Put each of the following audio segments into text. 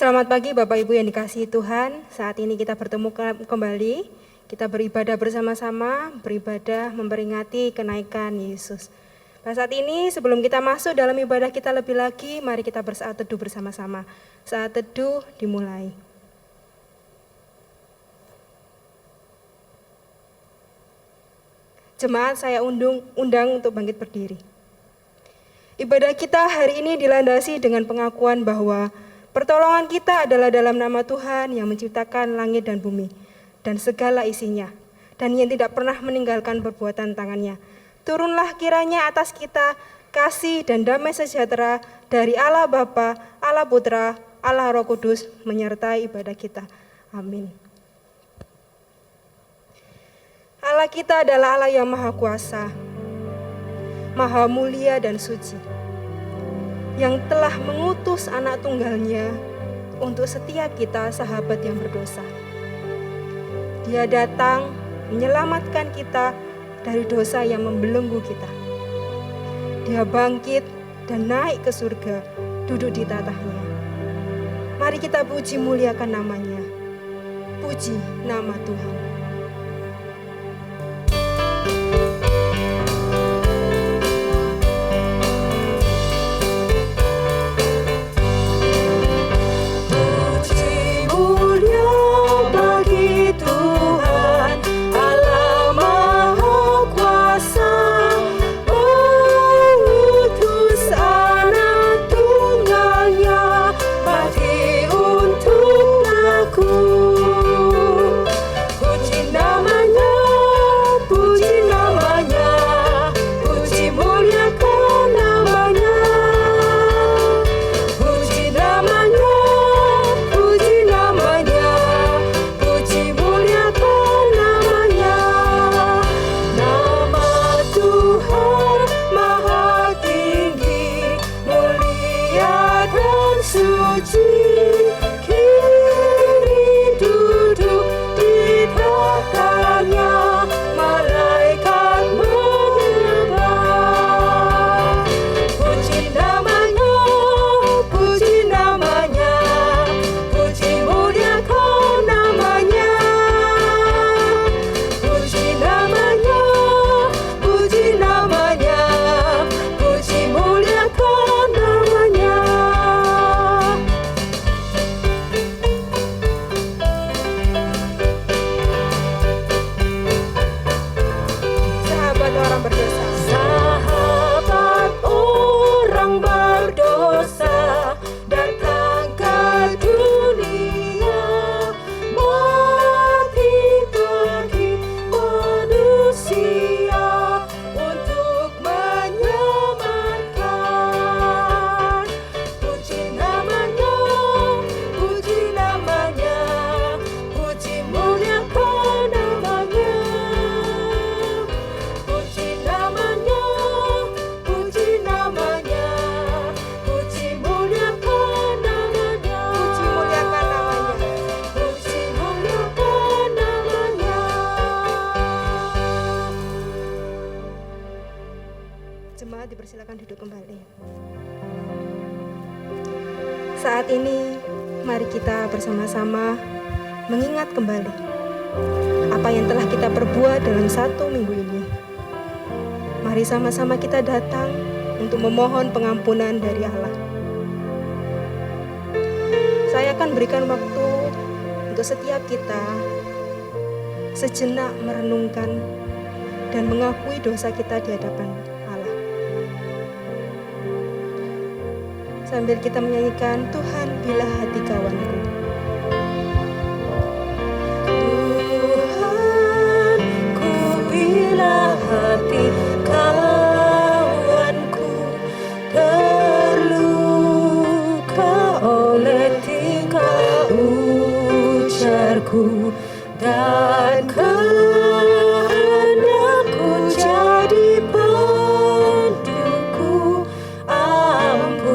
Selamat pagi Bapak Ibu yang dikasihi Tuhan. Saat ini kita bertemu kembali. Kita beribadah bersama-sama, beribadah memperingati kenaikan Yesus. Pada saat ini sebelum kita masuk dalam ibadah kita lebih lagi, mari kita bersaat teduh bersama-sama. Saat teduh dimulai. Jemaat saya undang untuk bangkit berdiri. Ibadah kita hari ini dilandasi dengan pengakuan bahwa pertolongan kita adalah dalam nama Tuhan yang menciptakan langit dan bumi dan segala isinya, dan yang tidak pernah meninggalkan perbuatan tangannya. Turunlah kiranya atas kita kasih dan damai sejahtera dari Allah Bapa, Allah Putra, Allah Roh Kudus menyertai ibadah kita. Amin. Allah kita adalah Allah yang Maha Kuasa, Maha Mulia dan Suci, yang telah mengutus anak tunggalnya untuk setiap kita sahabat yang berdosa. Dia datang menyelamatkan kita dari dosa yang membelenggu kita. Dia bangkit dan naik ke surga, duduk di tatahnya. Mari kita puji muliakan namanya. Puji nama Tuhan. Dipersilakan duduk kembali. Saat ini mari kita bersama-sama mengingat kembali apa yang telah kita perbuat dalam 1 minggu ini. Mari sama-sama kita datang untuk memohon pengampunan dari Allah. Saya akan berikan waktu untuk setiap kita sejenak merenungkan dan mengakui dosa kita di hadapan Allah. Sambil kita menyanyikan Tuhan bila hati kawanku. Tuhan, ku bila hati kawanku terluka oleh tingkah ujarku dan kehendakku jadi penduku. Ampunilah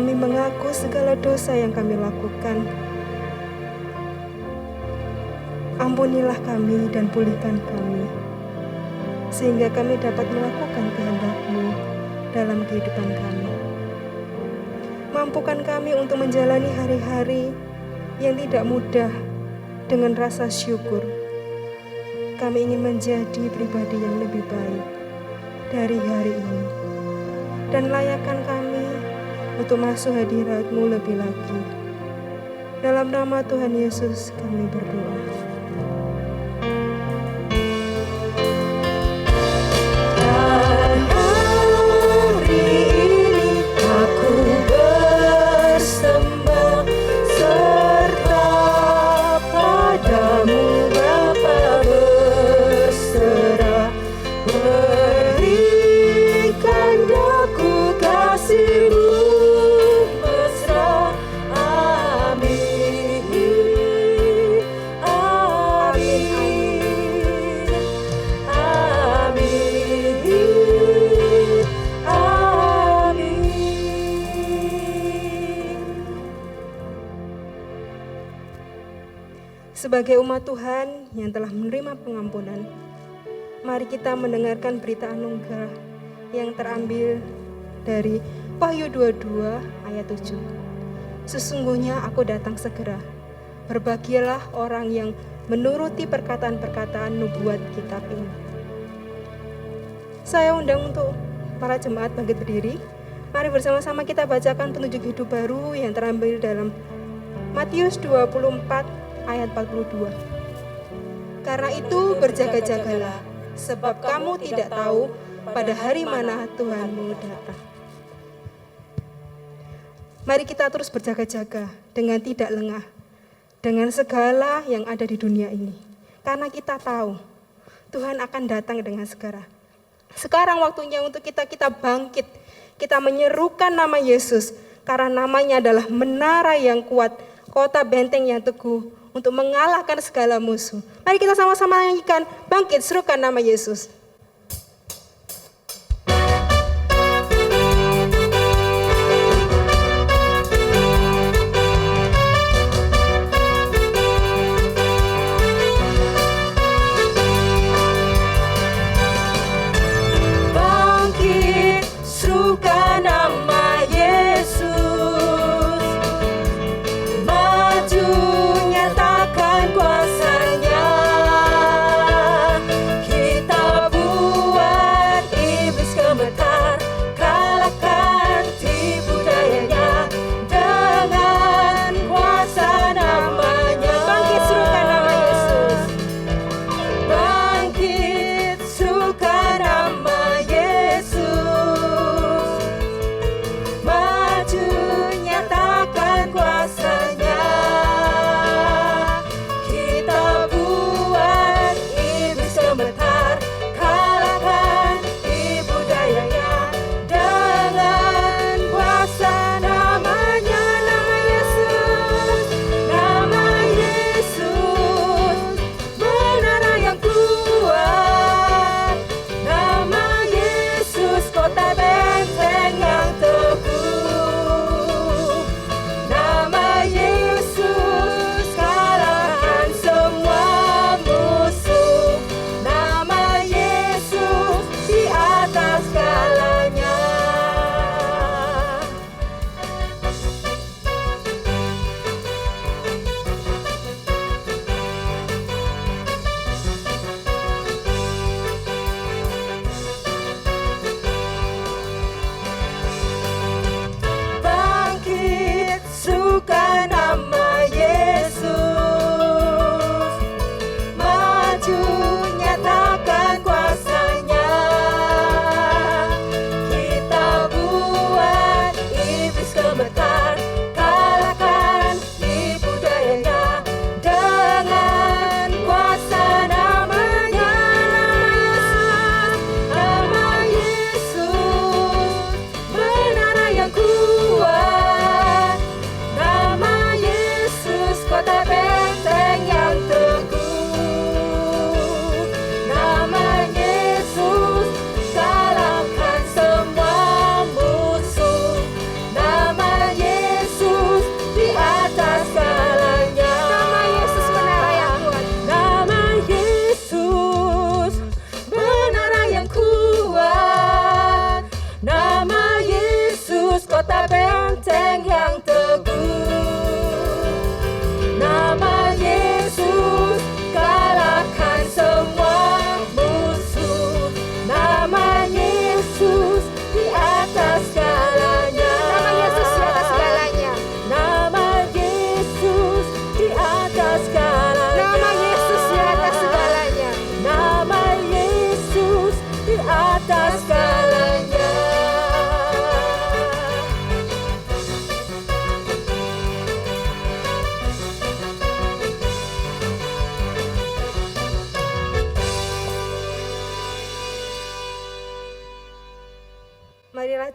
Kami mengaku segala dosa yang kami lakukan. Ampunilah kami dan pulihkan kami, sehingga kami dapat melakukan kehendak-Mu dalam kehidupan kami. Mampukan kami untuk menjalani hari-hari yang tidak mudah dengan rasa syukur. Kami ingin menjadi pribadi yang lebih baik dari hari ini, dan layakkan kami untuk masuk hadirat-Mu lebih lagi. Dalam nama Tuhan Yesus kami berdoa. Dan hari ini aku bersembah serta padamu Bapa berserah, berikan daku kasih-Mu mesra. Amin, amin, amin, amin. Sebagai umat Tuhan yang telah menerima pengampunan, mari kita mendengarkan berita anugerah yang terambil dari Wahyu 22 ayat 7. Sesungguhnya aku datang segera. Berbahagialah orang yang menuruti perkataan-perkataan nubuat kitab ini. Saya undang untuk para jemaat bangkit berdiri. Mari bersama-sama kita bacakan petunjuk hidup baru yang terambil dalam Matius 24 ayat 42. Karena itu berjaga-jagalah, sebab kamu tidak tahu pada hari mana Tuhanmu datang. Mari kita terus berjaga-jaga dengan tidak lengah dengan segala yang ada di dunia ini. Karena kita tahu Tuhan akan datang dengan segera. Sekarang waktunya untuk kita bangkit. Kita menyerukan nama Yesus karena namanya adalah menara yang kuat, kota benteng yang teguh untuk mengalahkan segala musuh. Mari kita sama-sama nyanyikan, bangkit serukan nama Yesus. Bangkit, serukan nama Yesus, maju nyatakan kuasa-Nya. Kita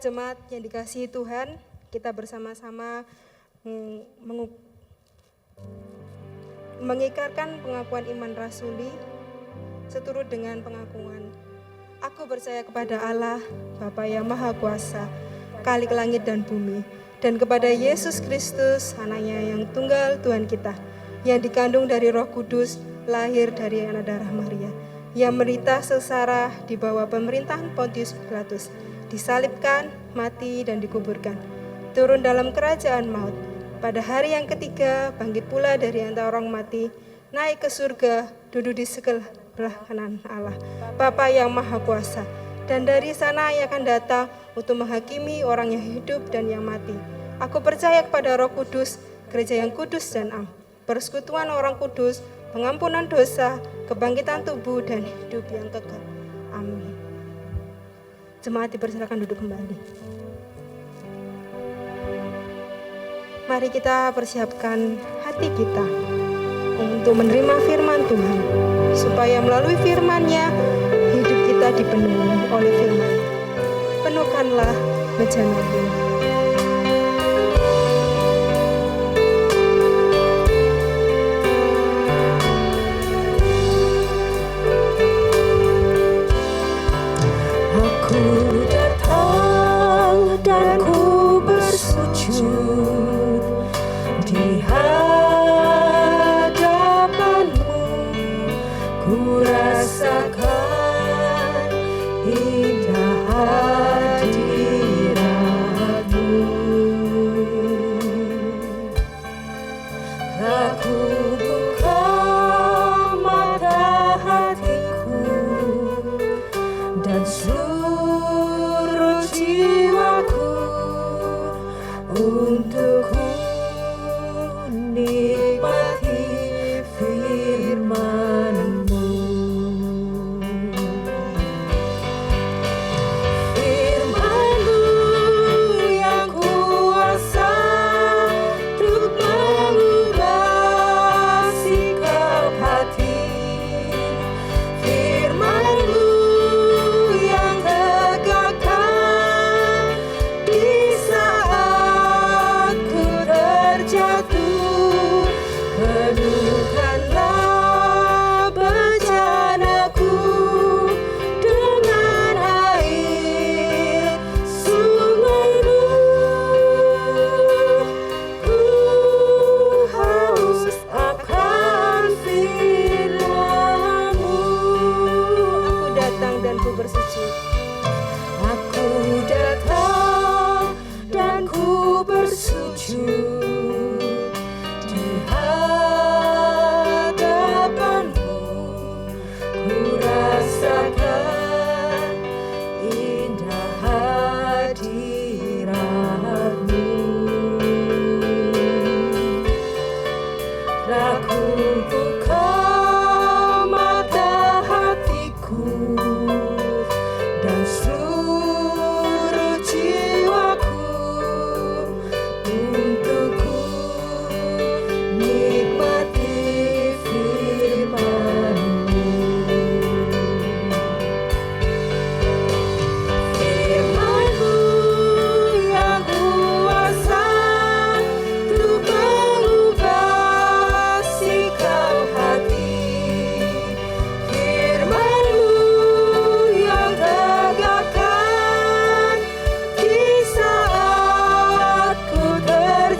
jemaat yang dikasihi Tuhan, kita bersama-sama mengikrarkan pengakuan iman rasuli seturut dengan pengakuan aku percaya kepada Allah, Bapa yang Maha Kuasa, Khalik langit dan bumi, dan kepada Yesus Kristus, anaknya yang tunggal Tuhan kita, yang dikandung dari Roh Kudus, lahir dari anak darah Maria, yang menderita sengsara di bawah pemerintahan Pontius Pilatus, disalibkan, mati dan dikuburkan, turun dalam kerajaan maut, pada hari yang ketiga bangkit pula dari antara orang mati, naik ke surga, duduk di sebelah kanan Allah, Bapa yang Maha Kuasa, dan dari sana ia akan datang untuk menghakimi orang yang hidup dan yang mati. Aku percaya kepada Roh Kudus, gereja yang kudus dan am, persekutuan orang kudus, pengampunan dosa, kebangkitan tubuh dan hidup yang kekal. Amin. Jemaat dipersilakan duduk kembali. Mari kita persiapkan hati kita untuk menerima firman Tuhan, supaya melalui firman-Nya hidup kita dipenuhi oleh firman. Penuhkanlah bejana-Mu. Aku datang dan ku bersujud di hadapan-Mu, ku rasakan indah hadirat-Mu. Aku buka mata hatiku dan seluruh jiwaku untuk ku nikmati firman-Mu. Firman-Mu yang kuasa untuk mengubah sikap hati. Firman-Mu yang tegakkan di saat ku terjatuh. Penuhkanlah bejanaku dengan air sungai-Mu. Ku haus akan firman-Mu. Aku datang dan ku bersujud. Aku datang dan ku bersujud di hadapan-Mu, ku rasakan indah hadirat-Mu. Aku buka mata hatiku dan seluruh jiwaku untuk ku nikmati firman-Mu. Firman-Mu yang kuasa untuk mengubah sikap hati. Firman-Mu yang tegakkan di saat ku terjatuh.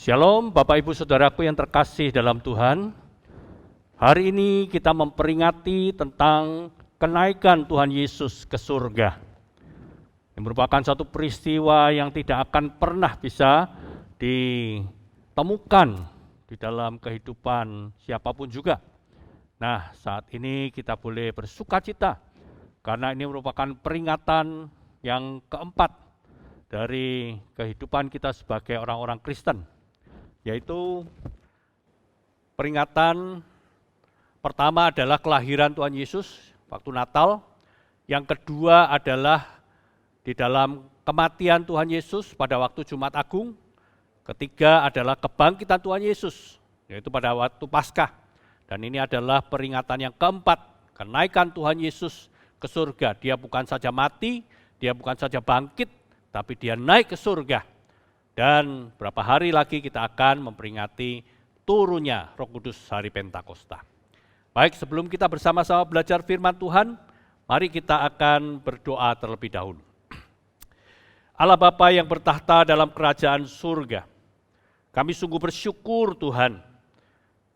Shalom Bapak Ibu Saudaraku yang terkasih dalam Tuhan. Hari ini kita memperingati tentang kenaikan Tuhan Yesus ke surga. Yang merupakan satu peristiwa yang tidak akan pernah bisa ditemukan di dalam kehidupan siapapun juga. Nah, saat ini kita boleh bersukacita karena ini merupakan peringatan yang keempat dari kehidupan kita sebagai orang-orang Kristen. Yaitu peringatan pertama adalah kelahiran Tuhan Yesus waktu Natal, yang kedua adalah di dalam kematian Tuhan Yesus pada waktu Jumat Agung, ketiga adalah kebangkitan Tuhan Yesus, yaitu pada waktu Paskah, dan ini adalah peringatan yang keempat, kenaikan Tuhan Yesus ke surga. Dia bukan saja mati, dia bukan saja bangkit, tapi dia naik ke surga. Dan berapa hari lagi kita akan memperingati turunnya Roh Kudus hari Pentakosta. Baik, sebelum kita bersama-sama belajar firman Tuhan, mari kita akan berdoa terlebih dahulu. Allah Bapa yang bertahta dalam kerajaan surga, kami sungguh bersyukur Tuhan,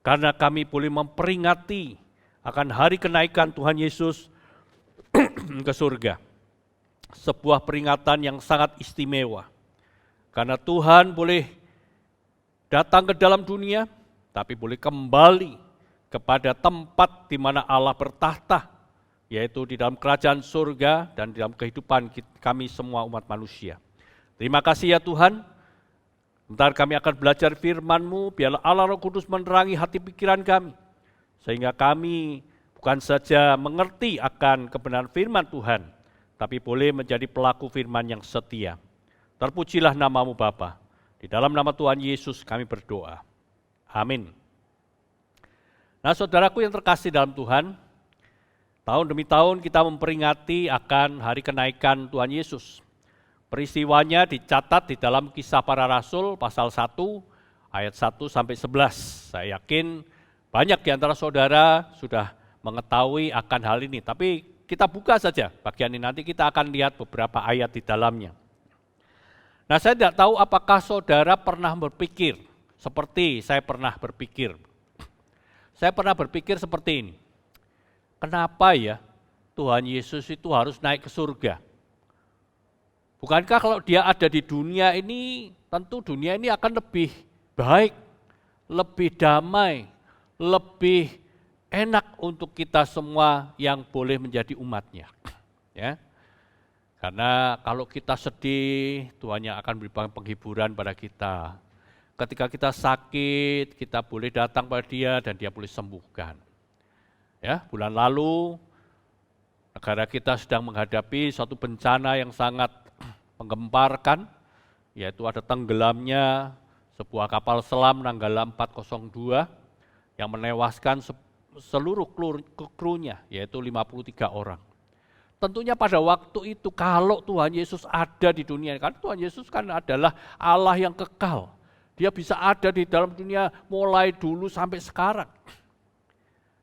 karena kami boleh memperingati akan hari kenaikan Tuhan Yesus ke surga. Sebuah peringatan yang sangat istimewa. Karena Tuhan boleh datang ke dalam dunia, tapi boleh kembali kepada tempat di mana Allah bertahta, yaitu di dalam kerajaan surga dan di dalam kehidupan kami semua umat manusia. Terima kasih ya Tuhan, bentar kami akan belajar firman-Mu, biarlah Allah Roh Kudus menerangi hati pikiran kami, sehingga kami bukan saja mengerti akan kebenaran firman Tuhan, tapi boleh menjadi pelaku firman yang setia. Terpujilah nama-Mu Bapa. Di dalam nama Tuhan Yesus kami berdoa. Amin. Nah, saudaraku yang terkasih dalam Tuhan, tahun demi tahun kita memperingati akan hari kenaikan Tuhan Yesus. Peristiwanya dicatat di dalam Kisah Para Rasul pasal 1 ayat 1 sampai 11. Saya yakin banyak di antara saudara sudah mengetahui akan hal ini, tapi kita buka saja bagian ini, nanti kita akan lihat beberapa ayat di dalamnya. Nah, saya tidak tahu apakah saudara pernah berpikir seperti saya pernah berpikir. Saya pernah berpikir seperti ini, kenapa ya Tuhan Yesus itu harus naik ke surga? Bukankah kalau dia ada di dunia ini, tentu dunia ini akan lebih baik, lebih damai, lebih enak untuk kita semua yang boleh menjadi umatnya. Ya. Karena kalau kita sedih, Tuhan yang akan beri penghiburan pada kita. Ketika kita sakit, kita boleh datang pada Dia dan Dia boleh sembuhkan. Ya, bulan lalu negara kita sedang menghadapi suatu bencana yang sangat menggemparkan, yaitu ada tenggelamnya sebuah kapal selam Nanggala 402 yang menewaskan seluruh krunya, yaitu 53 orang. Tentunya pada waktu itu kalau Tuhan Yesus ada di dunia, karena Tuhan Yesus kan adalah Allah yang kekal. Dia bisa ada di dalam dunia mulai dulu sampai sekarang.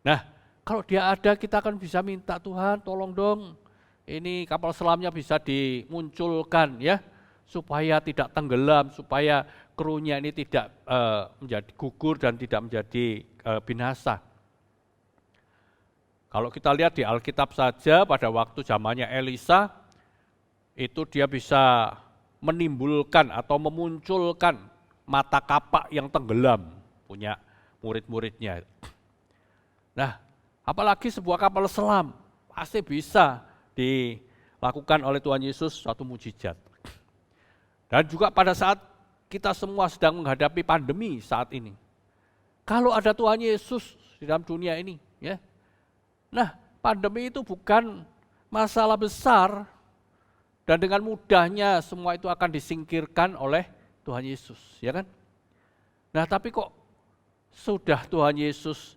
Nah, kalau dia ada kita akan bisa minta, Tuhan tolong dong, ini kapal selamnya bisa dimunculkan ya, supaya tidak tenggelam, supaya krunya ini tidak menjadi gugur dan tidak menjadi binasa. Kalau kita lihat di Alkitab saja pada waktu zamannya Elisa, itu dia bisa menimbulkan atau memunculkan mata kapak yang tenggelam, punya murid-muridnya. Nah, apalagi sebuah kapal selam, pasti bisa dilakukan oleh Tuhan Yesus suatu mujizat. Dan juga pada saat kita semua sedang menghadapi pandemi saat ini, kalau ada Tuhan Yesus di dalam dunia ini, ya. Nah, pandemi itu bukan masalah besar dan dengan mudahnya semua itu akan disingkirkan oleh Tuhan Yesus, ya kan? Nah, tapi kok sudah Tuhan Yesus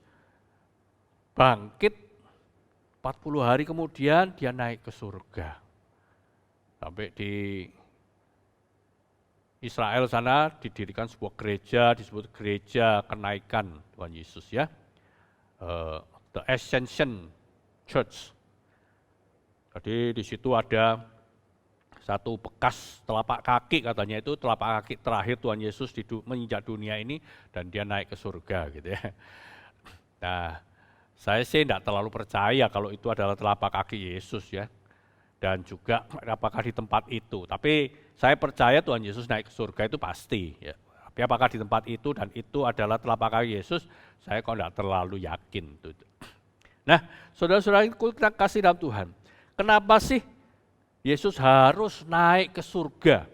bangkit 40 hari kemudian dia naik ke surga. Sampai di Israel sana didirikan sebuah gereja, disebut gereja kenaikan Tuhan Yesus ya. The Ascension Church. Jadi di situ ada satu bekas telapak kaki, katanya itu telapak kaki terakhir Tuhan Yesus menginjak dunia ini, dan dia naik ke surga gitu ya. Nah, saya sih tidak terlalu percaya kalau itu adalah telapak kaki Yesus ya, dan juga apakah di tempat itu. Tapi saya percaya Tuhan Yesus naik ke surga itu pasti ya. Tapi apakah di tempat itu dan itu adalah telapak kaki Yesus, saya kok tidak terlalu yakin. Nah, saudara-saudara kita kasih dalam Tuhan, kenapa sih Yesus harus naik ke surga?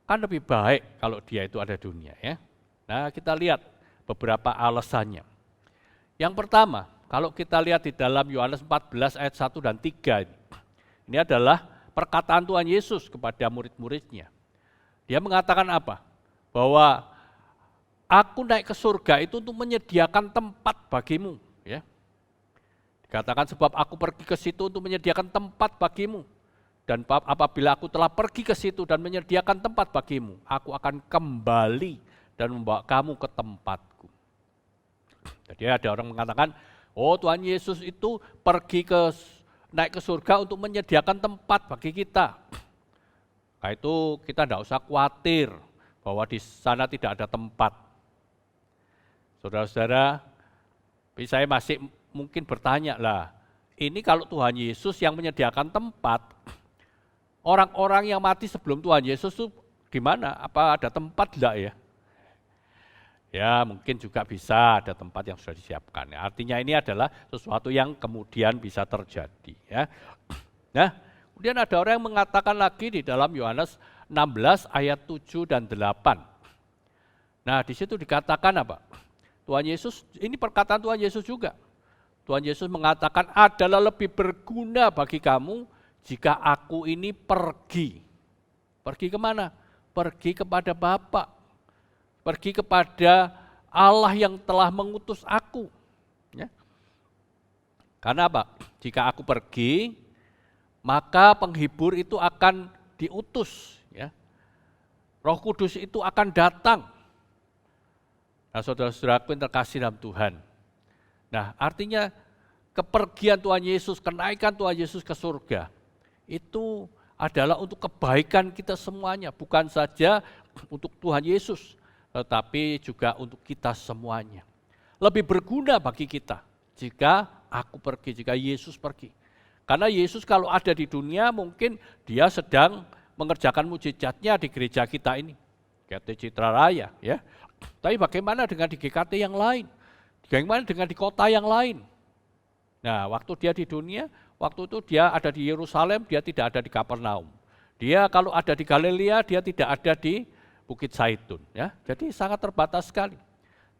Kan lebih baik kalau dia itu ada di dunia ya. Nah, kita lihat beberapa alasannya. Yang pertama, kalau kita lihat di dalam Yohanes 14 ayat 1 dan 3, ini adalah perkataan Tuhan Yesus kepada murid-muridnya. Dia mengatakan apa? Bahwa aku naik ke surga itu untuk menyediakan tempat bagimu. Ya. Dikatakan sebab aku pergi ke situ untuk menyediakan tempat bagimu. Dan apabila aku telah pergi ke situ dan menyediakan tempat bagimu, aku akan kembali dan membawa kamu ke tempatku. Jadi ada orang mengatakan, oh Tuhan Yesus itu naik ke surga untuk menyediakan tempat bagi kita. Nah itu kita tidak usah khawatir bahwa di sana tidak ada tempat. Saudara-saudara, saya masih mungkin bertanya lah, ini kalau Tuhan Yesus yang menyediakan tempat, orang-orang yang mati sebelum Tuhan Yesus itu gimana? Apa ada tempat enggak ya? Ya mungkin juga bisa ada tempat yang sudah disiapkan. Artinya ini adalah sesuatu yang kemudian bisa terjadi. Ya. Nah, kemudian ada orang yang mengatakan lagi di dalam Yohanes 16 ayat 7 dan 8. Nah di situ dikatakan apa? Tuhan Yesus, ini perkataan Tuhan Yesus juga. Tuhan Yesus mengatakan adalah lebih berguna bagi kamu jika aku ini pergi. Pergi kemana? Pergi kepada Bapa. Pergi kepada Allah yang telah mengutus aku. Ya. Karena apa? Jika aku pergi, maka penghibur itu akan diutus. Ya. Roh Kudus itu akan datang. Nah saudara-saudaraku yang terkasih dalam Tuhan. Nah artinya kepergian Tuhan Yesus, kenaikan Tuhan Yesus ke surga, itu adalah untuk kebaikan kita semuanya. Bukan saja untuk Tuhan Yesus, tetapi juga untuk kita semuanya. Lebih berguna bagi kita jika aku pergi, jika Yesus pergi. Karena Yesus kalau ada di dunia mungkin dia sedang mengerjakan mujizatnya di gereja kita ini. GKT Citra Raya ya. Tapi bagaimana dengan di GKT yang lain? Bagaimana dengan di kota yang lain? Nah, waktu dia di dunia, waktu itu dia ada di Yerusalem, dia tidak ada di Kapernaum. Dia kalau ada di Galilea, dia tidak ada di Bukit Zaitun. Ya. Jadi sangat terbatas sekali.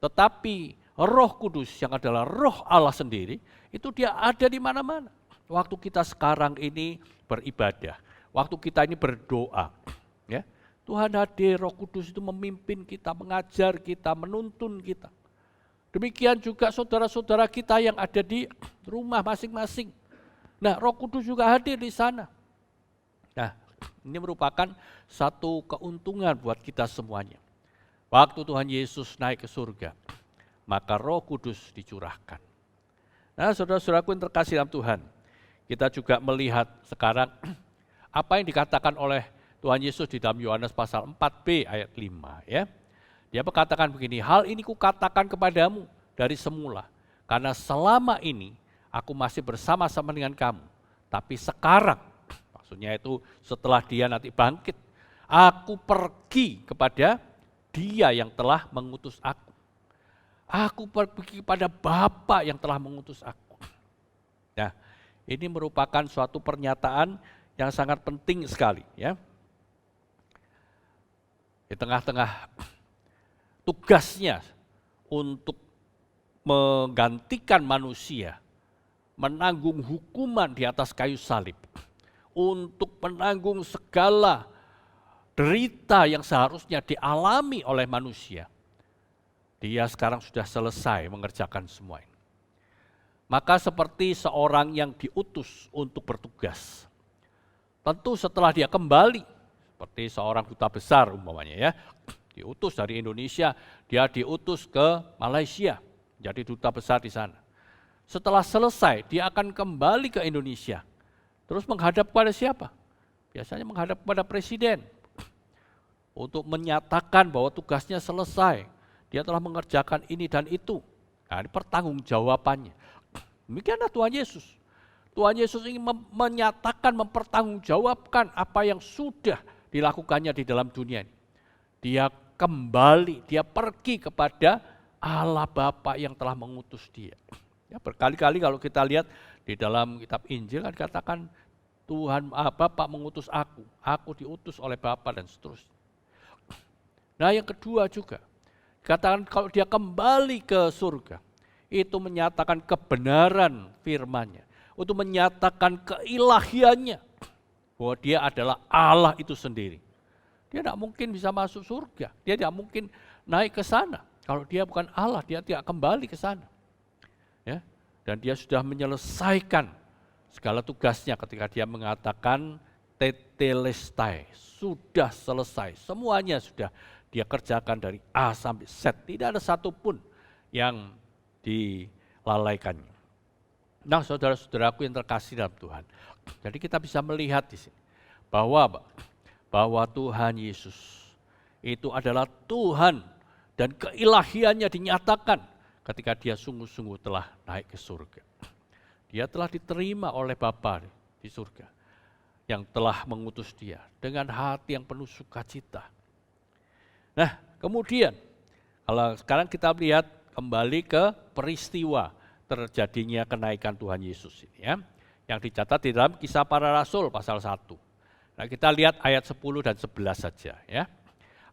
Tetapi Roh Kudus yang adalah Roh Allah sendiri, itu dia ada di mana-mana. Waktu kita sekarang ini beribadah, waktu kita ini berdoa, ya, Tuhan hadir, Roh Kudus itu memimpin kita, mengajar kita, menuntun kita. Demikian juga saudara-saudara kita yang ada di rumah masing-masing. Nah, Roh Kudus juga hadir di sana. Nah, ini merupakan satu keuntungan buat kita semuanya. Waktu Tuhan Yesus naik ke surga, maka Roh Kudus dicurahkan. Nah, saudara-saudaraku yang terkasih dalam Tuhan, kita juga melihat sekarang apa yang dikatakan oleh Tuhan Yesus di dalam Yohanes pasal 4b ayat 5 ya. Dia berkatakan begini, hal ini kukatakan kepadamu dari semula, karena selama ini aku masih bersama-sama dengan kamu, tapi sekarang, maksudnya itu setelah dia nanti bangkit, aku pergi kepada dia yang telah mengutus aku. Aku pergi kepada Bapa yang telah mengutus aku. Nah, ini merupakan suatu pernyataan yang sangat penting sekali ya. Di tengah-tengah tugasnya untuk menggantikan manusia, menanggung hukuman di atas kayu salib, untuk menanggung segala derita yang seharusnya dialami oleh manusia. Dia sekarang sudah selesai mengerjakan semua ini. Maka seperti seorang yang diutus untuk bertugas, tentu setelah dia kembali, seperti seorang duta besar umpamanya ya, diutus dari Indonesia, dia diutus ke Malaysia, jadi duta besar di sana. Setelah selesai, dia akan kembali ke Indonesia. Terus menghadap kepada siapa? biasanya menghadap kepada presiden untuk menyatakan bahwa tugasnya selesai. Dia telah mengerjakan ini dan itu. Nah, ini pertanggungjawabannya. Demikianlah Tuhan Yesus. Tuhan Yesus ingin menyatakan, mempertanggungjawabkan apa yang sudah dilakukannya di dalam dunia ini. Dia kembali, dia pergi kepada Allah Bapa yang telah mengutus dia. Ya, berkali-kali kalau kita lihat di dalam kitab Injil kan dikatakan Tuhan Bapa mengutus aku diutus oleh Bapa dan seterusnya. Nah yang kedua juga, katakan kalau dia kembali ke surga, itu menyatakan kebenaran firman-Nya, untuk menyatakan keilahiannya, bahwa dia adalah Allah itu sendiri. Dia tidak mungkin bisa masuk surga, dia tidak mungkin naik ke sana. Kalau dia bukan Allah, dia tidak kembali ke sana. Ya, dan dia sudah menyelesaikan segala tugasnya ketika dia mengatakan tetelestai, sudah selesai, semuanya sudah dia kerjakan dari A sampai Z, tidak ada satupun yang dilalaikannya. Nah, saudara-saudaraku yang terkasih dalam Tuhan, jadi kita bisa melihat di sini bahwa Tuhan Yesus itu adalah Tuhan dan keilahiannya dinyatakan ketika dia sungguh-sungguh telah naik ke surga. Dia telah diterima oleh Bapa di surga yang telah mengutus dia dengan hati yang penuh sukacita. Nah, kemudian kalau sekarang kita lihat kembali ke peristiwa terjadinya kenaikan Tuhan Yesus ini ya, yang dicatat di dalam Kisah Para Rasul pasal 1. Nah, kita lihat ayat 10 dan 11 saja ya.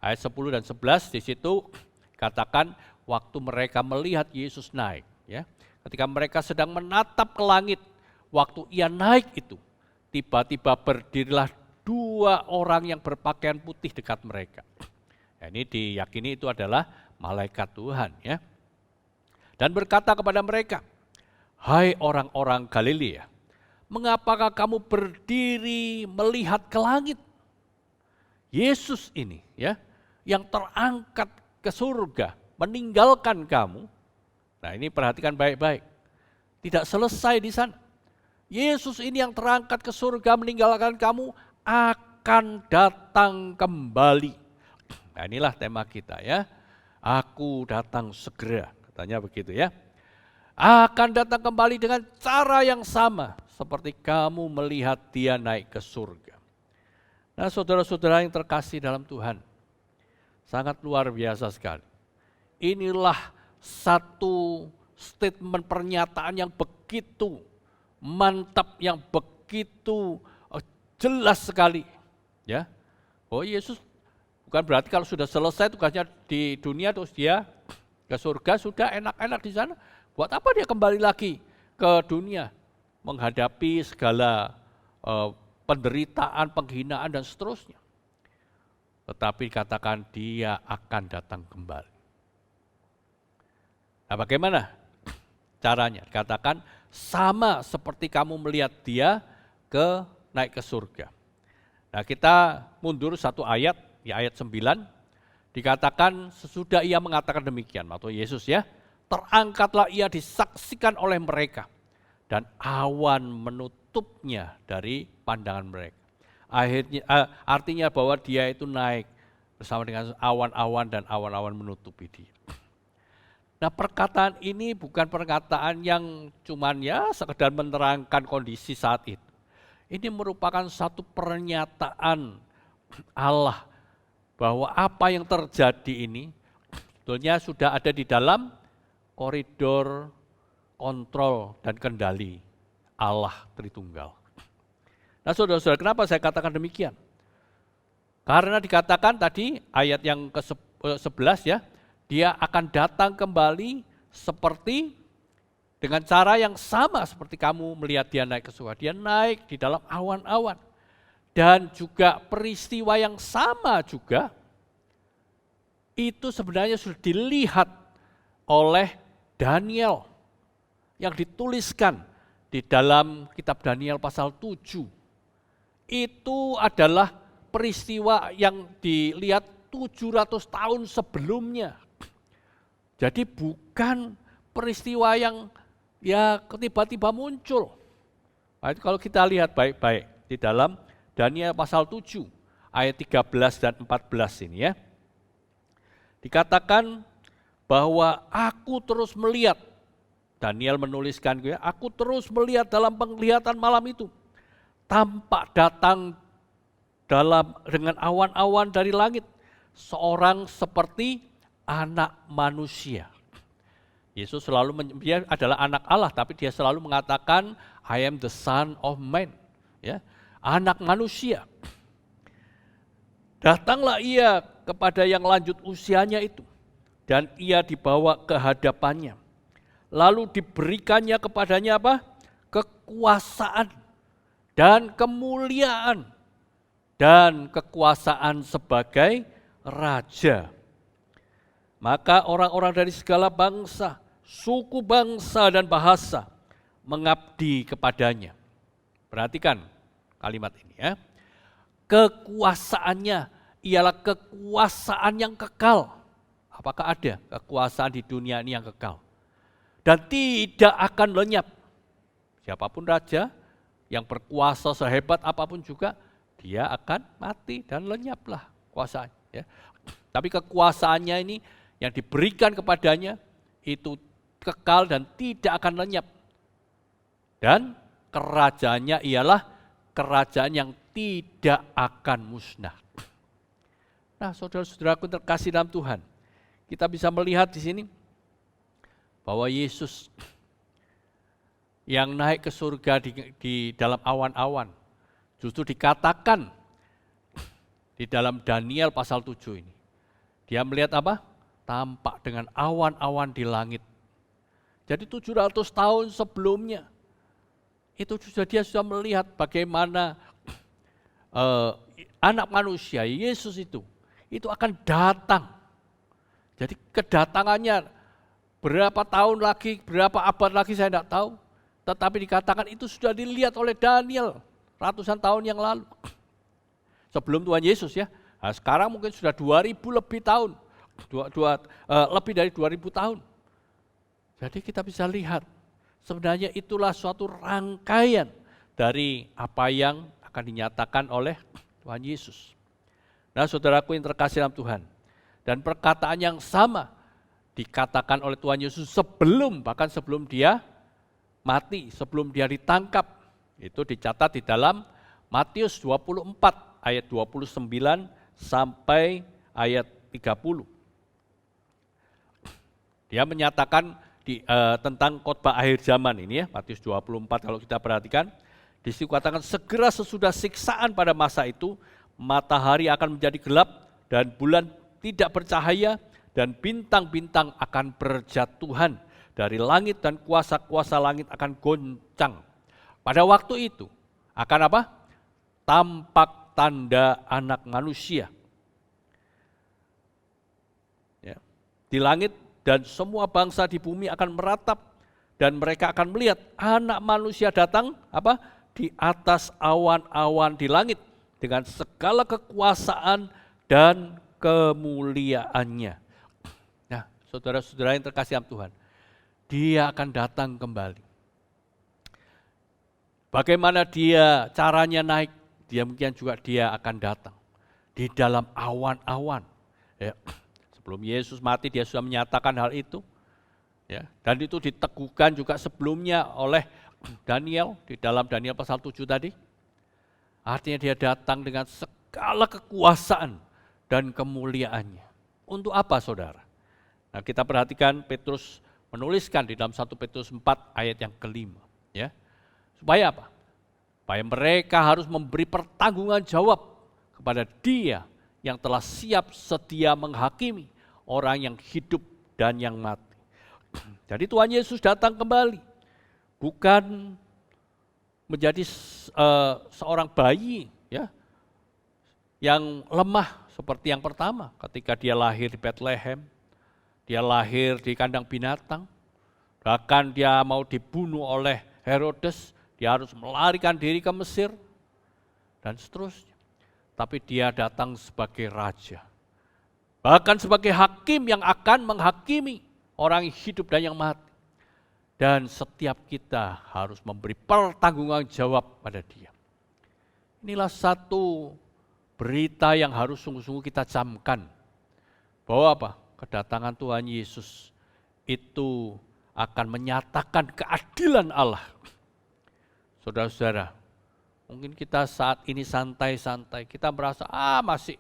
Ayat 10 dan 11 di situ katakan waktu mereka melihat Yesus naik ya. Ketika mereka sedang menatap ke langit, waktu ia naik itu, tiba-tiba berdirilah 2 orang yang berpakaian putih dekat mereka. Nah, ini diyakini itu adalah malaikat Tuhan ya. Dan berkata kepada mereka, "Hai orang-orang Galilea, mengapakah kamu berdiri melihat ke langit?" Yesus ini ya, yang terangkat ke surga, meninggalkan kamu. Nah, ini perhatikan baik-baik. Tidak selesai di sana. Yesus ini yang terangkat ke surga meninggalkan kamu akan datang kembali. Nah, inilah tema kita ya. Aku datang segera, katanya begitu ya. Akan datang kembali dengan cara yang sama seperti kamu melihat dia naik ke surga. Nah, saudara-saudara yang terkasih dalam Tuhan, sangat luar biasa sekali. Inilah satu statement pernyataan yang begitu mantap, yang begitu jelas sekali. Ya, oh Yesus bukan berarti kalau sudah selesai tugasnya di dunia terus dia ke surga sudah enak-enak di sana. Buat apa dia kembali lagi ke dunia menghadapi segala penderitaan, penghinaan dan seterusnya. Tetapi katakan dia akan datang kembali. Nah, bagaimana caranya? Katakan sama seperti kamu melihat dia naik ke surga. Nah, kita mundur satu ayat, di ayat 9, dikatakan sesudah ia mengatakan demikian, atau Yesus ya, terangkatlah ia disaksikan oleh mereka, dan awan menutupnya dari pandangan mereka. Artinya bahwa dia itu naik bersama dengan awan-awan dan awan-awan menutupi dia. Nah, perkataan ini bukan perkataan yang cuman ya sekedar menerangkan kondisi saat itu. Ini merupakan satu pernyataan Allah bahwa apa yang terjadi ini sebetulnya sudah ada di dalam koridor kontrol dan kendali Allah Tritunggal. Nah, saudara-saudara, kenapa saya katakan demikian? Karena dikatakan tadi ayat yang ke-11 ya, dia akan datang kembali seperti dengan cara yang sama seperti kamu melihat dia naik ke surga. Dia naik di dalam awan-awan. Dan juga peristiwa yang sama juga, itu sebenarnya sudah dilihat oleh Daniel, yang dituliskan di dalam kitab Daniel pasal 7. Itu adalah peristiwa yang dilihat 700 tahun sebelumnya. Jadi bukan peristiwa yang ya tiba-tiba muncul. Nah, kalau kita lihat baik-baik di dalam Daniel pasal 7 ayat 13 dan 14 ini ya. Dikatakan bahwa aku terus melihat, Daniel menuliskan, aku terus melihat dalam penglihatan malam itu, tampak datang dengan awan-awan dari langit, seorang seperti anak manusia. Yesus dia adalah anak Allah, tapi dia selalu mengatakan, I am the son of man, ya, anak manusia. Datanglah ia kepada yang lanjut usianya itu, dan ia dibawa ke hadapannya. Lalu diberikannya kepadanya apa? Kekuasaan dan kemuliaan dan kekuasaan sebagai raja. Maka orang-orang dari segala bangsa, suku bangsa dan bahasa mengabdi kepadanya. Perhatikan kalimat ini ya. Kekuasaannya ialah kekuasaan yang kekal. Apakah ada kekuasaan di dunia ini yang kekal? Dan tidak akan lenyap. Siapapun raja yang berkuasa sehebat apapun juga, dia akan mati dan lenyaplah kuasanya. Ya. Tapi kekuasaannya ini yang diberikan kepadanya itu kekal dan tidak akan lenyap. Dan kerajaannya ialah kerajaan yang tidak akan musnah. Nah, saudara-saudaraku terkasih dalam Tuhan, kita bisa melihat di sini bahwa Yesus yang naik ke surga di dalam awan-awan, justru dikatakan di dalam Daniel pasal 7 ini. Dia melihat apa? Tampak dengan awan-awan di langit. Jadi 700 tahun sebelumnya, itu dia sudah melihat bagaimana anak manusia, Yesus itu akan datang. Jadi kedatangannya berapa tahun lagi, berapa abad lagi saya tidak tahu. Tetapi dikatakan itu sudah dilihat oleh Daniel ratusan tahun yang lalu. Sebelum Tuhan Yesus ya. Nah, sekarang mungkin sudah 2000 lebih tahun. Lebih dari 2000 tahun. Jadi kita bisa lihat sebenarnya itulah suatu rangkaian dari apa yang akan dinyatakan oleh Tuhan Yesus. Nah, saudaraku yang terkasih dalam Tuhan. Dan perkataan yang sama dikatakan oleh Tuhan Yesus bahkan sebelum dia mati, sebelum dia ditangkap. Itu dicatat di dalam Matius 24 ayat 29 sampai ayat 30. Dia menyatakan tentang khotbah akhir zaman ini ya, Matius 24 kalau kita perhatikan. Di situ katakan segera sesudah siksaan pada masa itu, matahari akan menjadi gelap dan bulan tidak bercahaya, dan bintang-bintang akan berjatuhan dari langit dan kuasa-kuasa langit akan goncang. Pada waktu itu akan apa? Tampak tanda anak manusia. Ya. Di langit dan semua bangsa di bumi akan meratap dan mereka akan melihat anak manusia datang apa? Di atas awan-awan di langit dengan segala kekuasaan dan kemuliaannya. Nah, saudara-saudara yang terkasih dalam Tuhan, dia akan datang kembali. Bagaimana dia caranya naik? Demikian juga dia akan datang di dalam awan-awan. Ya, sebelum Yesus mati dia sudah menyatakan hal itu. Ya, dan itu diteguhkan juga sebelumnya oleh Daniel di dalam Daniel pasal 7 tadi. Artinya dia datang dengan segala kekuasaan dan kemuliaannya. Untuk apa saudara? Nah, kita perhatikan Petrus menuliskan di dalam 1 Petrus 4 ayat yang kelima. Ya. Supaya apa? Supaya mereka harus memberi pertanggungan jawab kepada Dia yang telah siap sedia menghakimi orang yang hidup dan yang mati. Jadi Tuhan Yesus datang kembali. Bukan menjadi seorang bayi ya, yang lemah seperti yang pertama ketika dia lahir di Bethlehem, dia lahir di kandang binatang, bahkan dia mau dibunuh oleh Herodes, dia harus melarikan diri ke Mesir, dan seterusnya. Tapi dia datang sebagai raja, bahkan sebagai hakim yang akan menghakimi orang yang hidup dan yang mati. Dan setiap kita harus memberi pertanggungan jawab pada Dia. Inilah satu berita yang harus sungguh-sungguh kita camkan. Bahwa apa? Kedatangan Tuhan Yesus itu akan menyatakan keadilan Allah. Saudara-saudara, mungkin kita saat ini santai-santai, kita merasa masih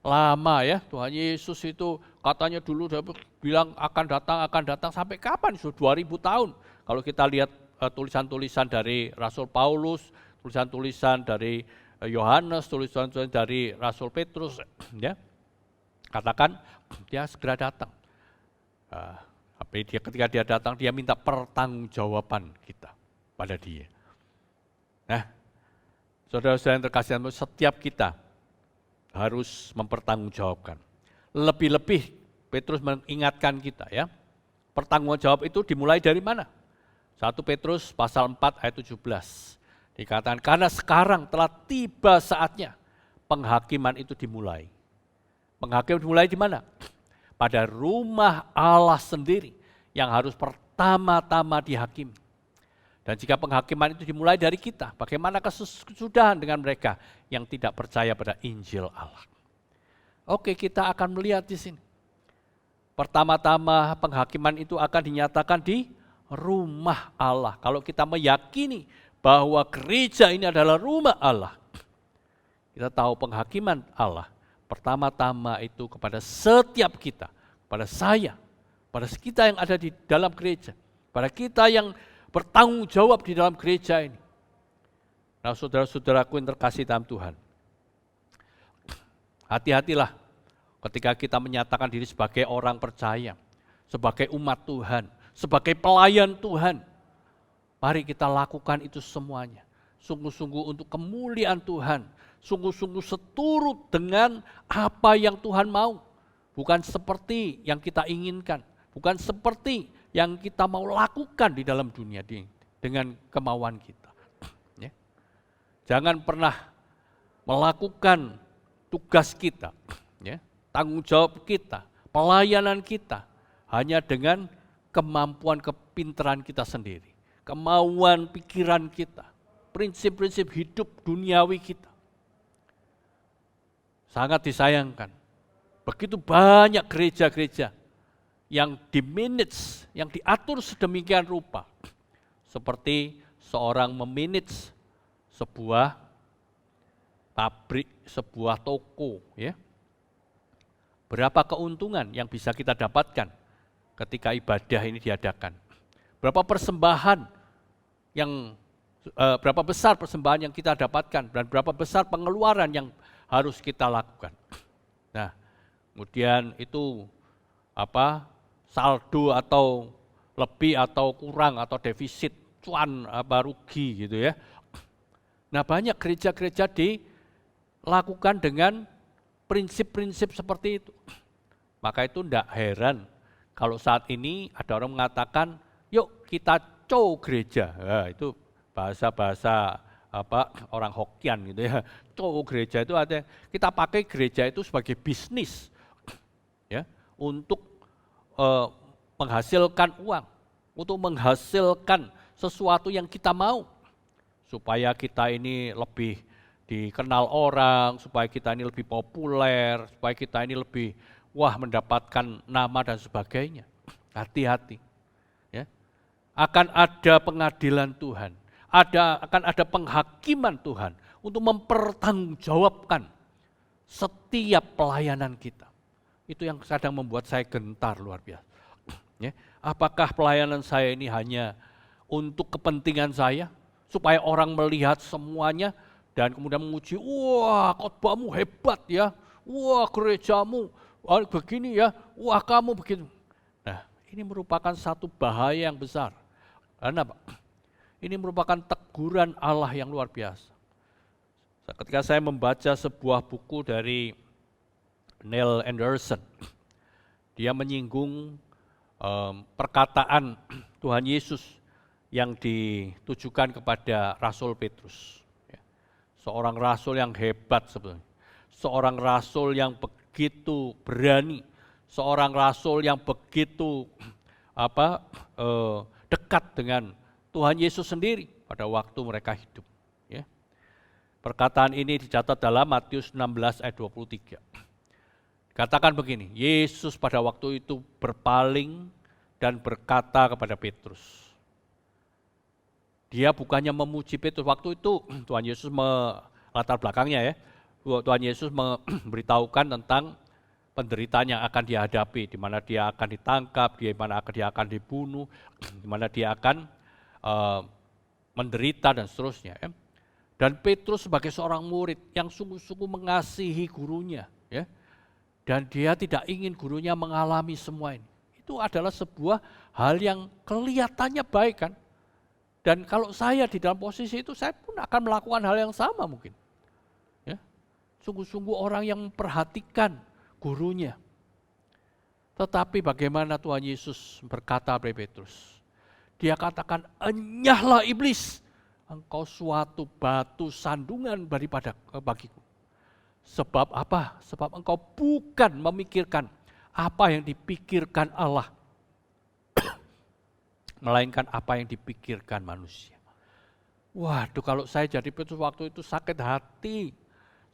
lama ya, Tuhan Yesus itu katanya dulu dia bilang akan datang, sampai kapan? Sudah 2000 tahun. Kalau kita lihat tulisan-tulisan dari Rasul Paulus, tulisan-tulisan dari Yohanes, tulisan-tulisan dari Rasul Petrus, ya, katakan dia segera datang. Ketika dia datang, dia minta pertanggungjawaban kita pada dia. Nah, saudara-saudara yang terkasih, setiap kita harus mempertanggungjawabkan. Lebih-lebih Petrus mengingatkan kita ya. Pertanggungjawab itu dimulai dari mana? 1 Petrus pasal 4 ayat 17. Dikatakan karena sekarang telah tiba saatnya penghakiman itu dimulai. Penghakiman dimulai di mana? Pada rumah Allah sendiri yang harus pertama-tama dihakimi. Dan jika penghakiman itu dimulai dari kita, bagaimana kesudahan dengan mereka yang tidak percaya pada Injil Allah? Oke, kita akan melihat di sini. Pertama-tama penghakiman itu akan dinyatakan di rumah Allah. Kalau kita meyakini bahwa gereja ini adalah rumah Allah, kita tahu penghakiman Allah pertama-tama itu kepada setiap kita, pada saya, pada kita yang ada di dalam gereja, pada kita yang bertanggung jawab di dalam gereja ini. Nah, saudara-saudaraku yang terkasih dalam Tuhan, hati-hatilah ketika kita menyatakan diri sebagai orang percaya, sebagai umat Tuhan, sebagai pelayan Tuhan. Mari kita lakukan itu semuanya, sungguh-sungguh untuk kemuliaan Tuhan, sungguh-sungguh seturut dengan apa yang Tuhan mau, bukan seperti yang kita inginkan, bukan seperti yang kita mau lakukan di dalam dunia dengan kemauan kita. Ya. Jangan pernah melakukan tugas kita, ya, tanggung jawab kita, pelayanan kita hanya dengan kemampuan kepintaran kita sendiri, kemauan pikiran kita, prinsip-prinsip hidup duniawi kita. Sangat disayangkan, begitu banyak gereja-gereja yang dimanage, yang diatur sedemikian rupa, seperti seorang memanage sebuah pabrik, sebuah toko, ya. Berapa keuntungan yang bisa kita dapatkan ketika ibadah ini diadakan? Berapa persembahan berapa besar persembahan yang kita dapatkan dan berapa besar pengeluaran yang harus kita lakukan? Nah, kemudian itu saldo atau lebih atau kurang atau defisit, cuan rugi gitu ya. Nah, banyak gereja-gereja dilakukan dengan prinsip-prinsip seperti itu. Maka itu tidak heran kalau saat ini ada orang mengatakan, yuk kita gereja. Nah, itu bahasa-bahasa orang Hokkien gitu ya. Gereja itu ada, kita pakai gereja itu sebagai bisnis ya, untuk menghasilkan uang, untuk menghasilkan sesuatu yang kita mau, supaya kita ini lebih dikenal orang, supaya kita ini lebih populer, supaya kita ini lebih mendapatkan nama dan sebagainya. Hati-hati, ya. Akan ada pengadilan Tuhan, akan ada penghakiman Tuhan untuk mempertanggungjawabkan setiap pelayanan kita. Itu yang kadang membuat saya gentar luar biasa. Ya, apakah pelayanan saya ini hanya untuk kepentingan saya, supaya orang melihat semuanya dan kemudian memuji, wah khotbahmu hebat ya, wah gerejamu begini ya, wah kamu begitu. Nah, ini merupakan satu bahaya yang besar. Karena apa? Ini merupakan teguran Allah yang luar biasa. Ketika saya membaca sebuah buku dari Neil Anderson, dia menyinggung perkataan Tuhan Yesus yang ditujukan kepada Rasul Petrus. Seorang rasul yang hebat sebenarnya, seorang rasul yang begitu berani, seorang rasul yang begitu dekat dengan Tuhan Yesus sendiri pada waktu mereka hidup. Perkataan ini dicatat dalam Matius 16 ayat 23. Katakan begini, Yesus pada waktu itu berpaling dan berkata kepada Petrus. Dia bukannya memuji Petrus, waktu itu Tuhan Yesus latar belakangnya ya, Tuhan Yesus memberitahukan tentang penderitaan yang akan dihadapi, di mana dia akan ditangkap, di mana dia akan dibunuh, di mana dia akan menderita dan seterusnya. Ya. Dan Petrus sebagai seorang murid yang sungguh-sungguh mengasihi gurunya, ya, dan dia tidak ingin gurunya mengalami semua ini. Itu adalah sebuah hal yang kelihatannya baik kan. Dan kalau saya di dalam posisi itu, saya pun akan melakukan hal yang sama mungkin. Ya. Sungguh-sungguh orang yang memperhatikan gurunya. Tetapi bagaimana Tuhan Yesus berkata kepada Petrus? Dia katakan, enyahlah iblis, engkau suatu batu sandungan bagiku. Sebab apa? Sebab engkau bukan memikirkan apa yang dipikirkan Allah, melainkan apa yang dipikirkan manusia. Waduh, kalau saya jadi Petrus waktu itu sakit hati,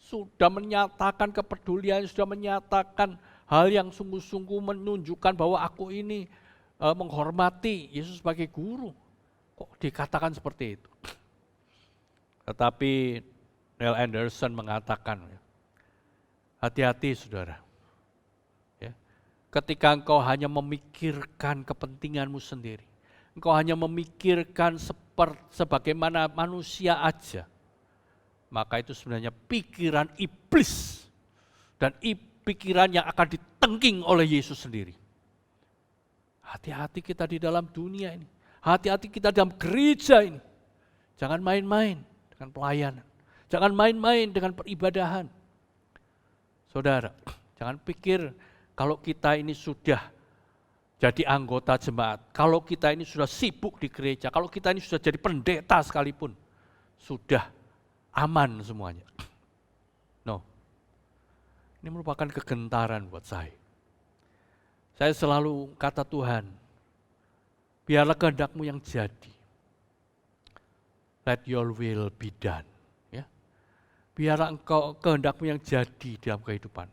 sudah menyatakan kepedulian, sudah menyatakan hal yang sungguh-sungguh menunjukkan bahwa aku ini menghormati Yesus sebagai guru. Kok dikatakan seperti itu? Tetapi Neil Anderson mengatakan, hati-hati saudara. Ya. Ketika engkau hanya memikirkan kepentinganmu sendiri, engkau hanya memikirkan sebagaimana manusia aja, maka itu sebenarnya pikiran iblis dan pikiran yang akan ditengking oleh Yesus sendiri. Hati-hati kita di dalam dunia ini, hati-hati kita dalam gereja ini. Jangan main-main dengan pelayanan, jangan main-main dengan peribadahan. Saudara, jangan pikir kalau kita ini sudah jadi anggota jemaat, kalau kita ini sudah sibuk di gereja, kalau kita ini sudah jadi pendeta sekalipun, sudah aman semuanya. No, ini merupakan kegentaran buat saya. Saya selalu kata Tuhan, biarlah kehendak-Mu yang jadi. Let your will be done. Ya. Biarlah engkau kehendak-Mu yang jadi dalam kehidupan.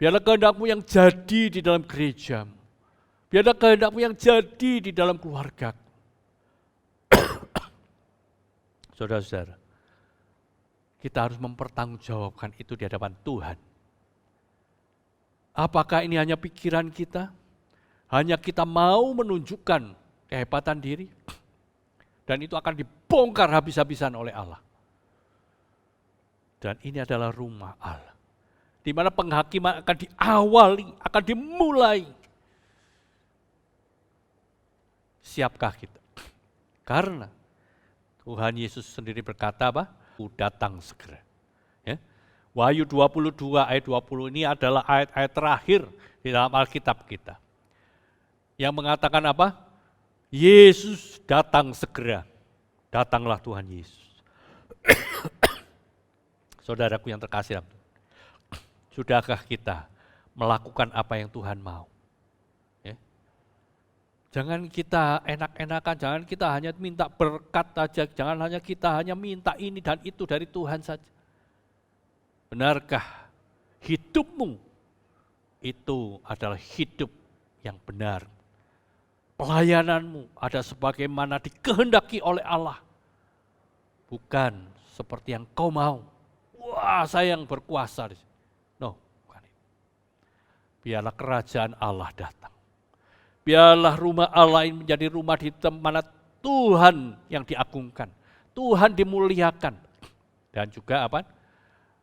Biarlah kehendak-Mu yang jadi di dalam gerejamu. Biarlah kehendak-Mu yang jadi di dalam keluarga. Saudara-saudara, kita harus mempertanggungjawabkan itu di hadapan Tuhan. Apakah ini hanya pikiran kita? Hanya kita mau menunjukkan kehebatan diri? Dan itu akan dibongkar habis-habisan oleh Allah. Dan ini adalah rumah Allah, di mana penghakiman akan diawali, akan dimulai. Siapkah kita? Karena Tuhan Yesus sendiri berkata apa? Aku datang segera. Ya. Wahyu 22 ayat 20 ini adalah ayat-ayat terakhir di dalam Alkitab kita. Yang mengatakan apa? Yesus datang segera. Datanglah Tuhan Yesus. Saudaraku yang terkasih, sudahkah kita melakukan apa yang Tuhan mau? Ya. Jangan kita enak-enakan, jangan kita hanya minta berkat saja, jangan hanya kita hanya minta ini dan itu dari Tuhan saja. Benarkah hidupmu itu adalah hidup yang benar? Pelayananmu ada sebagaimana dikehendaki oleh Allah. Bukan seperti yang kau mau. Wah, saya yang berkuasa. No, bukan itu. Biarlah kerajaan Allah datang. Biarlah rumah Allah ini menjadi rumah di mana Tuhan yang diagungkan. Tuhan dimuliakan. Dan juga apa?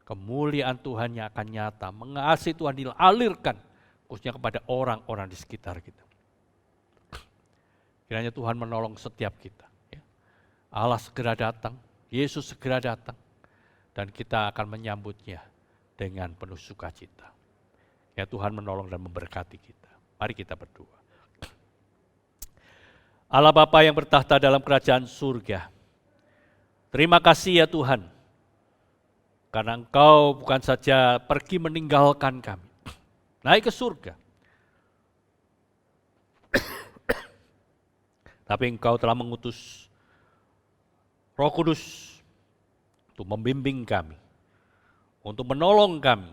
Kemuliaan Tuhan yang akan nyata. Mengasihi Tuhan dialirkan. Khususnya kepada orang-orang di sekitar kita. Kiranya Tuhan menolong setiap kita. Allah segera datang, Yesus segera datang, dan kita akan menyambutnya dengan penuh sukacita. Ya, Tuhan menolong dan memberkati kita. Mari kita berdoa. Allah Bapa yang bertahta dalam kerajaan surga, terima kasih ya Tuhan, karena Engkau bukan saja pergi meninggalkan kami, naik ke surga, tapi Engkau telah mengutus Roh Kudus, untuk membimbing kami, untuk menolong kami,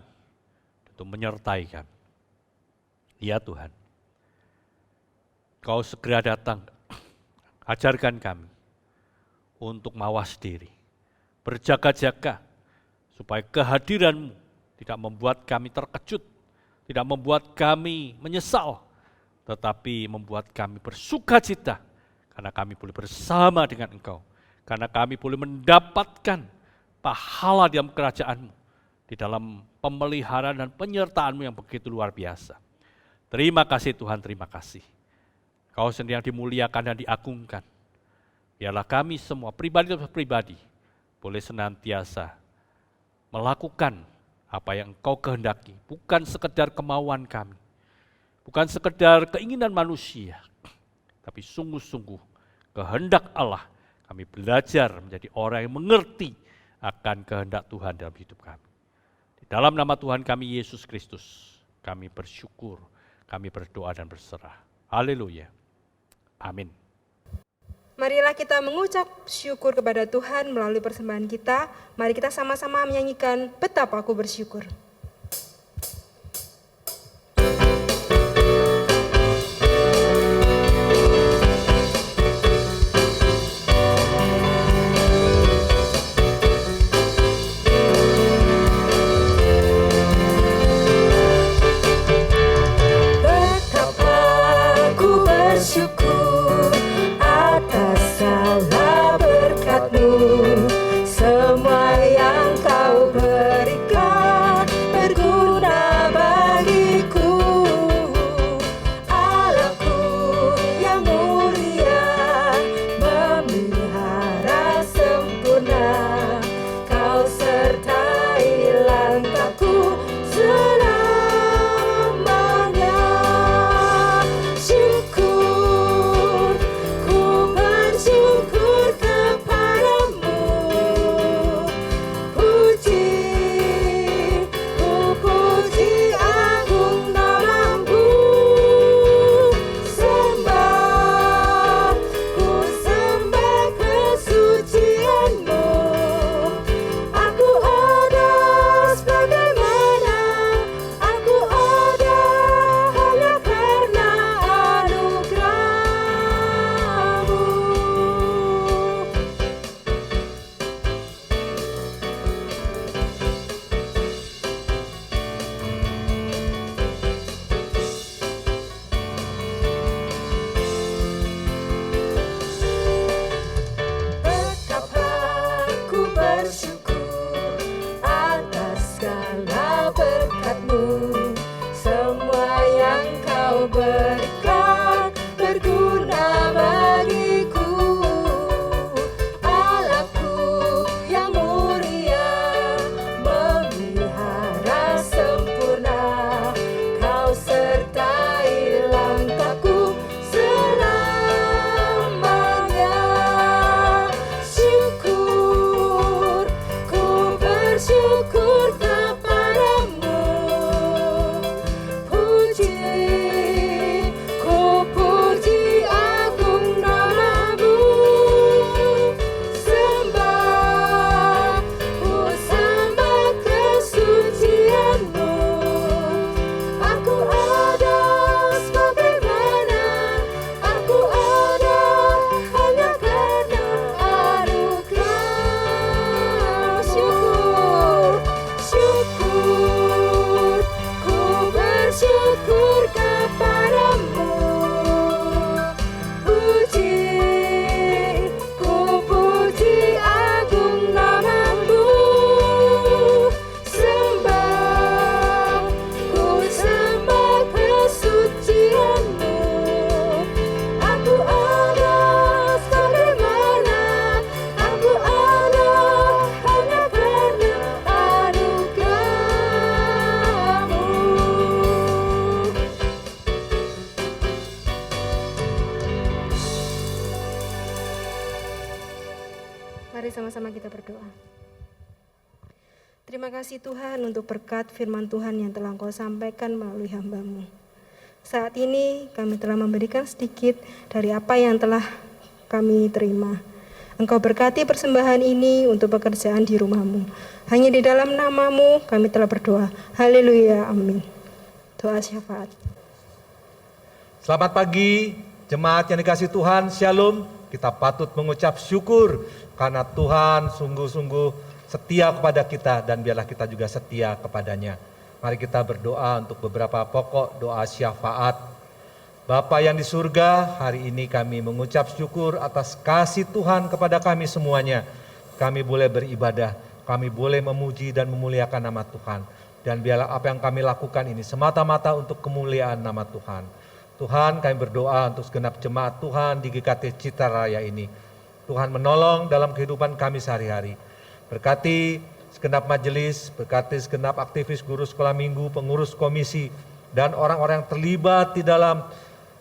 untuk menyertai kami. Ya Tuhan, Kau segera datang, ajarkan kami untuk mawas diri, berjaga-jaga, supaya kehadiran-Mu tidak membuat kami terkejut, tidak membuat kami menyesal, tetapi membuat kami bersukacita, karena kami boleh bersama dengan Engkau, karena kami boleh mendapatkan pahala dalam kerajaan-Mu, di dalam pemeliharaan dan penyertaan-Mu yang begitu luar biasa. Terima kasih Tuhan, terima kasih. Kau sendiri yang dimuliakan dan diagungkan. Biarlah kami semua pribadi boleh senantiasa melakukan apa yang Engkau kehendaki, bukan sekedar kemauan kami, bukan sekedar keinginan manusia, tapi sungguh-sungguh kehendak Allah. Kami belajar menjadi orang yang mengerti akan kehendak Tuhan dalam hidup kami. Di dalam nama Tuhan kami Yesus Kristus, kami bersyukur, kami berdoa dan berserah. Haleluya. Amin. Marilah kita mengucap syukur kepada Tuhan melalui persembahan kita. Mari kita sama-sama menyanyikan Betapa Aku Bersyukur. Betapa aku bersyukur atas segala berkat-Mu, semua yang Kau berikan berguna bagiku. Allahku yang mulia, memelihara sempurna, Kau sertai langkahku selamanya. Syukur, ku bersyukur kepadamu. Puji, ku puji agung nama-Mu. Sembah, ku sembah kesucian-Mu. Aku ada sebagaimana aku ada hanya karena anugerah-Mu. Betapa aku bersyukur atas segala berkat-Mu, semua yang Kau berikan berguna bagiku. Allahku yang mulia, memelihara sempurna, Kau sertai langkahku selamanya. Syukur, ku bersyukur kepadamu. Puji, ku puji agung nama-Mu. Sembah, ku sembah kesucian-Mu. Aku ada sebagaimana aku ada hanya karena anugerah. Syukur, syukur, ku bersyukur kepadamu. Puji, ku puji agung nama-Mu. Sembah, ku sembah kesucian-Mu. Aku ada sebagaimana aku ada hanya karena anugerah-Mu. Mari sama-sama kita berdoa. Terima kasih Tuhan untuk berkat firman Tuhan yang telah Engkau sampaikan melalui hamba-Mu. Saat ini kami telah memberikan sedikit dari apa yang telah kami terima. Engkau berkati persembahan ini untuk pekerjaan di rumah-Mu. Hanya di dalam nama-Mu kami telah berdoa. Haleluya, amin. Doa syafaat. Selamat pagi, jemaat yang dikasihi Tuhan, Shalom. Kita patut mengucap syukur karena Tuhan sungguh-sungguh setia kepada kita dan biarlah kita juga setia kepadanya. Mari kita berdoa untuk beberapa pokok doa syafaat. Bapa yang di surga, hari ini kami mengucap syukur atas kasih Tuhan kepada kami semuanya. Kami boleh beribadah, kami boleh memuji dan memuliakan nama Tuhan. Dan biarlah apa yang kami lakukan ini semata-mata untuk kemuliaan nama Tuhan. Tuhan, kami berdoa untuk segenap jemaat Tuhan di GKT Citra Raya ini. Tuhan menolong dalam kehidupan kami sehari-hari. Berkati segenap majelis, berkati segenap aktivis guru sekolah minggu, pengurus komisi, dan orang-orang yang terlibat di dalam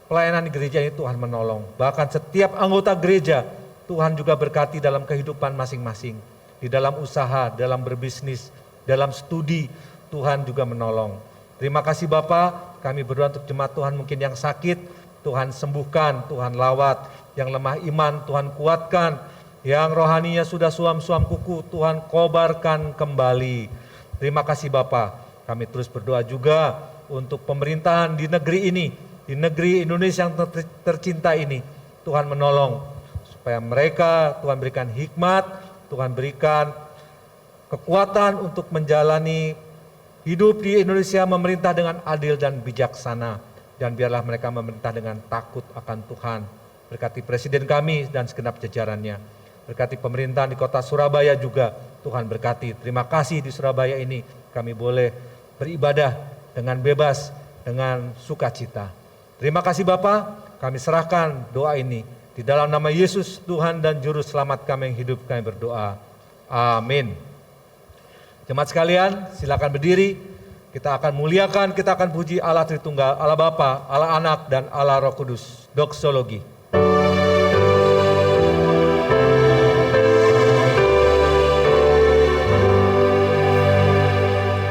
pelayanan di gereja ini. Tuhan menolong. Bahkan setiap anggota gereja, Tuhan juga berkati dalam kehidupan masing-masing. Di dalam usaha, dalam berbisnis, dalam studi, Tuhan juga menolong. Terima kasih Bapa, kami berdoa untuk jemaat Tuhan mungkin yang sakit, Tuhan sembuhkan, Tuhan lawat, yang lemah iman, Tuhan kuatkan, yang rohaninya sudah suam-suam kuku, Tuhan kobarkan kembali. Terima kasih Bapa. Kami terus berdoa juga untuk pemerintahan di negeri ini, di negeri Indonesia yang tercinta ini. Tuhan menolong supaya mereka, Tuhan berikan hikmat, Tuhan berikan kekuatan untuk menjalani hidup di Indonesia, memerintah dengan adil dan bijaksana. Dan biarlah mereka memerintah dengan takut akan Tuhan. Berkati Presiden kami dan segenap jajarannya. Berkati pemerintahan di kota Surabaya juga, Tuhan berkati. Terima kasih di Surabaya ini kami boleh beribadah dengan bebas, dengan sukacita. Terima kasih Bapa, kami serahkan doa ini. Di dalam nama Yesus Tuhan dan Juru Selamat kami yang hidup, kami berdoa. Amin. Jemaat sekalian, silakan berdiri. Kita akan muliakan, kita akan puji Allah Tritunggal, Allah Bapa, Allah Anak, dan Allah Roh Kudus. Doksologi.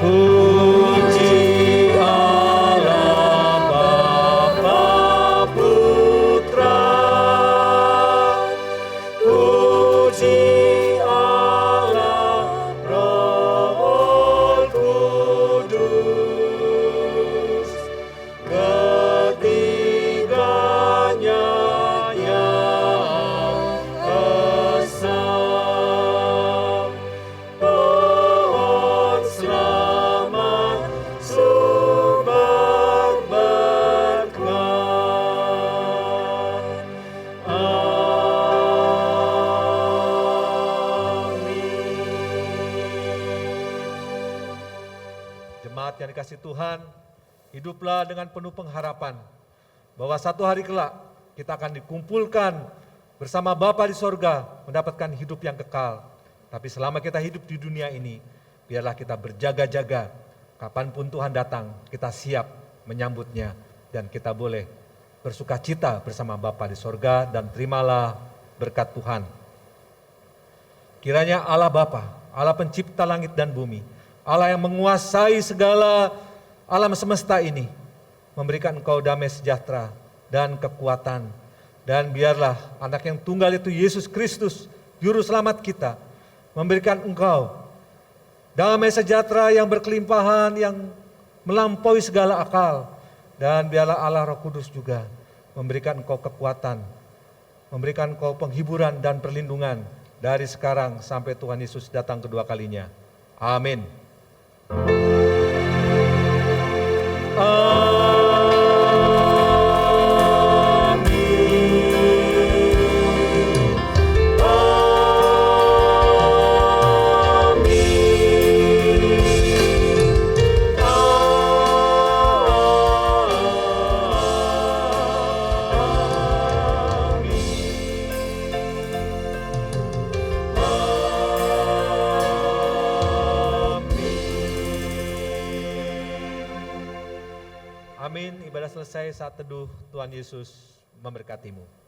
Puji Allah Bapa Putra, puji Allah Roh Kudus, ketiganya yang esa. Pohon selamat sumber berkat. Jemaat yang dikasihi Tuhan, hiduplah dengan penuh pengharapan bahwa satu hari kelak kita akan dikumpulkan bersama Bapa di sorga mendapatkan hidup yang kekal. Tapi selama kita hidup di dunia ini, biarlah kita berjaga-jaga. Kapanpun Tuhan datang, kita siap menyambutnya. Dan kita boleh bersukacita bersama Bapa di sorga dan terimalah berkat Tuhan. Kiranya Allah Bapa, Allah pencipta langit dan bumi, Allah yang menguasai segala alam semesta ini, memberikan engkau damai sejahtera dan kekuatan. Dan biarlah anak yang tunggal itu Yesus Kristus, Juru Selamat kita, memberikan engkau damai sejahtera yang berkelimpahan, yang melampaui segala akal. Dan biarlah Allah Roh Kudus juga memberikan engkau kekuatan, memberikan engkau penghiburan dan perlindungan dari sekarang sampai Tuhan Yesus datang kedua kalinya. Amin. Amin. Ibadah selesai, saat teduh. Tuhan Yesus memberkatimu.